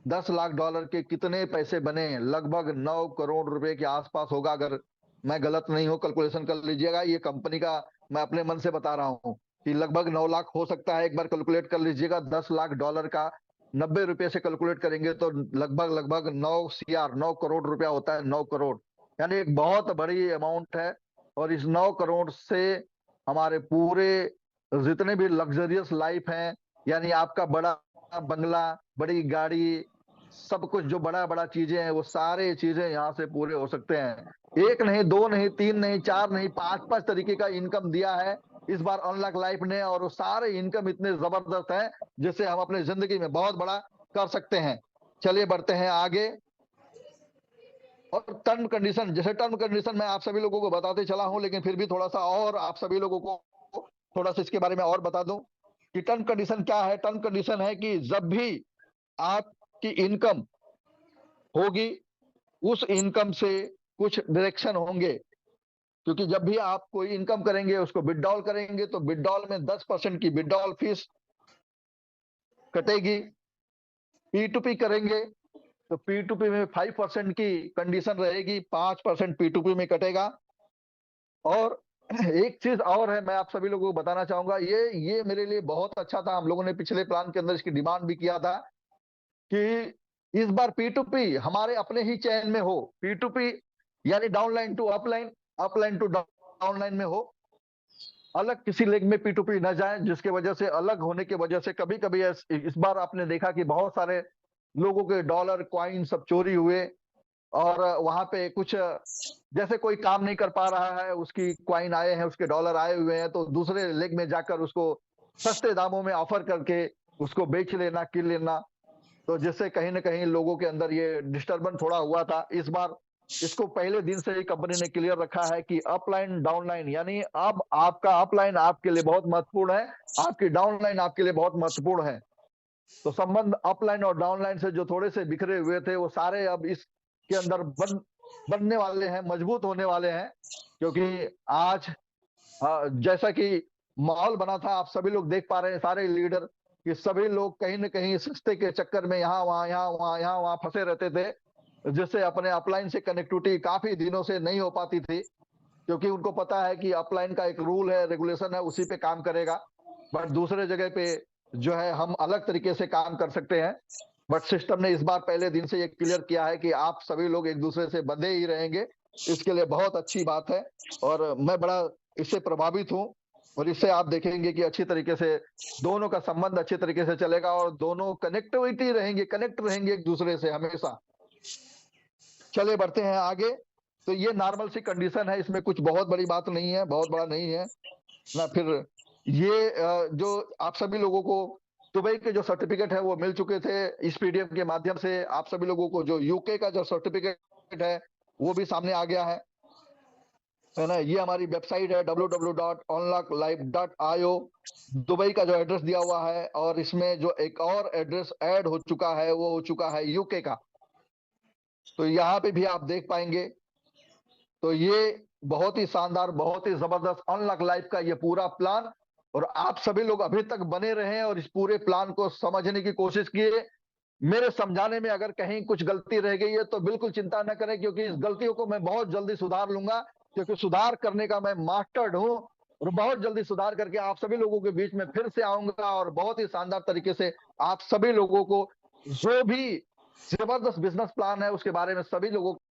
$10,00,000 के कितने पैसे बने। लगभग 9 करोड़ रुपए के आसपास होगा, अगर मैं गलत नहीं हूं। कैलकुलेशन कर लीजिएगा, ये कंपनी का मैं अपने मन से बता रहा हूं कि लगभग 9 लाख हो सकता है। एक बार कैलकुलेट कर लीजिएगा, $10,00,000 का 90 रुपए से कैलकुलेट करेंगे तो लगभग 9 करोड़ रुपया होता है। 9 करोड़ यानी एक बहुत बड़ी अमाउंट है। और इस 9 करोड़ से हमारे पूरे जितने भी लग्जरियस लाइफ हैं, यानी आपका बड़ा बंगला, बड़ी गाड़ी, सब कुछ जो बड़ा बड़ा चीजें हैं, वो सारे चीजें यहाँ से पूरे हो सकते हैं। एक नहीं, दो नहीं, तीन नहीं, चार नहीं, पांच पांच तरीके का इनकम दिया है इस बार अनलॉक लाइफ ने। और वो सारे इनकम इतने जबरदस्त हैं जिससे हम अपने जिंदगी में बहुत बड़ा कर सकते हैं। चलिए बढ़ते हैं आगे। और टर्म कंडीशन, जैसे टर्म कंडीशन मैं आप सभी लोगों को बताते चला हूं, लेकिन फिर भी थोड़ा सा और आप सभी लोगों को थोड़ा सा इसके बारे में और बता दूं कि टर्म कंडीशन क्या है। टर्म कंडीशन है कि जब भी आपकी इनकम होगी, उस इनकम से कुछ डिडक्शन होंगे। क्योंकि जब भी आप कोई इनकम करेंगे, उसको विड्रॉल करेंगे, तो विड्रॉल में 10% की विड्रॉल फीस कटेगी। P2P करेंगे तो P2P में 5% की कंडीशन रहेगी, 5% P2P में कटेगा। और एक चीज और है, मैं आप सभी लोगों को बताना चाहूंगा, ये मेरे लिए बहुत अच्छा था। हम लोगों ने पिछले प्लान के अंदर इसकी डिमांड भी किया था कि इस बार P2P हमारे अपने ही चैन में हो। P2P यानी downline to upline, upline to downline में हो, अलग किसी लेग में P2P न जाए, जिसके वजह से अलग होने की वजह से कभी कभी इस बार आपने देखा कि बहुत सारे लोगों के डॉलर कॉइन सब चोरी हुए। और वहां पे कुछ जैसे कोई काम नहीं कर पा रहा है, उसकी कॉइन आए हैं, उसके डॉलर आए हुए हैं, तो दूसरे लेग में जाकर उसको सस्ते दामों में ऑफर करके उसको बेच लेना, किन लेना। तो जिससे कहीं ना कहीं लोगों के अंदर ये डिस्टर्बेंस थोड़ा हुआ था। इस बार इसको पहले दिन से ही कंपनी ने क्लियर रखा है कि अपलाइन डाउनलाइन, यानी अब आपका अपलाइन आपके लिए बहुत महत्वपूर्ण है, आपकी डाउनलाइन आपके लिए बहुत महत्वपूर्ण है। तो संबंध अपलाइन और डाउनलाइन से जो थोड़े से बिखरे हुए थे, वो सारे अब इसके अंदर बनने वाले हैं, मजबूत होने वाले हैं। क्योंकि आज जैसा कि माहौल बना था, आप सभी लोग देख पा रहे हैं, सारे लीडर कि सभी लोग कहीं ना कहीं सस्ते के चक्कर में यहाँ वहां यहाँ वहां यहाँ वहां फंसे रहते थे, जिससे अपने अपलाइन से कनेक्टिविटी काफी दिनों से नहीं हो पाती थी। क्योंकि उनको पता है कि अपलाइन का एक रूल है, रेगुलेशन है, उसी पे काम करेगा। बट दूसरे जगह पे जो है हम अलग तरीके से काम कर सकते हैं। बट सिस्टम ने इस बार पहले दिन से ये क्लियर किया है कि आप सभी लोग एक दूसरे से बंधे ही रहेंगे। इसके लिए बहुत अच्छी बात है और मैं बड़ा इससे प्रभावित हूँ। और इससे आप देखेंगे कि अच्छी तरीके से दोनों का संबंध अच्छे तरीके से चलेगा और दोनों कनेक्ट रहेंगे एक दूसरे से हमेशा। चलिए बढ़ते हैं आगे। तो ये नॉर्मल सी कंडीशन है, इसमें कुछ बहुत बड़ी बात नहीं है, बहुत बड़ा नहीं है ना। फिर ये जो आप सभी लोगों को दुबई के जो सर्टिफिकेट है वो मिल चुके थे इस पीडीएफ के माध्यम से। आप सभी लोगों को जो यूके का जो सर्टिफिकेट है वो भी सामने आ गया है ना। ये हमारी वेबसाइट है www.unlocklife.io। दुबई का जो एड्रेस दिया हुआ है, और इसमें जो एक और एड्रेस ऐड हो चुका है वो हो चुका है यूके का। तो यहाँ पे भी आप देख पाएंगे। तो ये बहुत ही शानदार, बहुत ही जबरदस्त अनलॉक लाइफ का ये पूरा प्लान। और आप सभी लोग अभी तक बने रहे और इस पूरे प्लान को समझने की कोशिश किए। मेरे समझाने में अगर कहीं कुछ गलती रह गई है तो बिल्कुल चिंता न करें, क्योंकि इस गलतियों को मैं बहुत जल्दी सुधार लूंगा, क्योंकि सुधार करने का मैं मास्टर्ड हूं। और बहुत जल्दी सुधार करके आप सभी लोगों के बीच में फिर से आऊंगा और बहुत ही शानदार तरीके से आप सभी लोगों को जो भी जबरदस्त बिजनेस प्लान है उसके बारे में सभी लोगों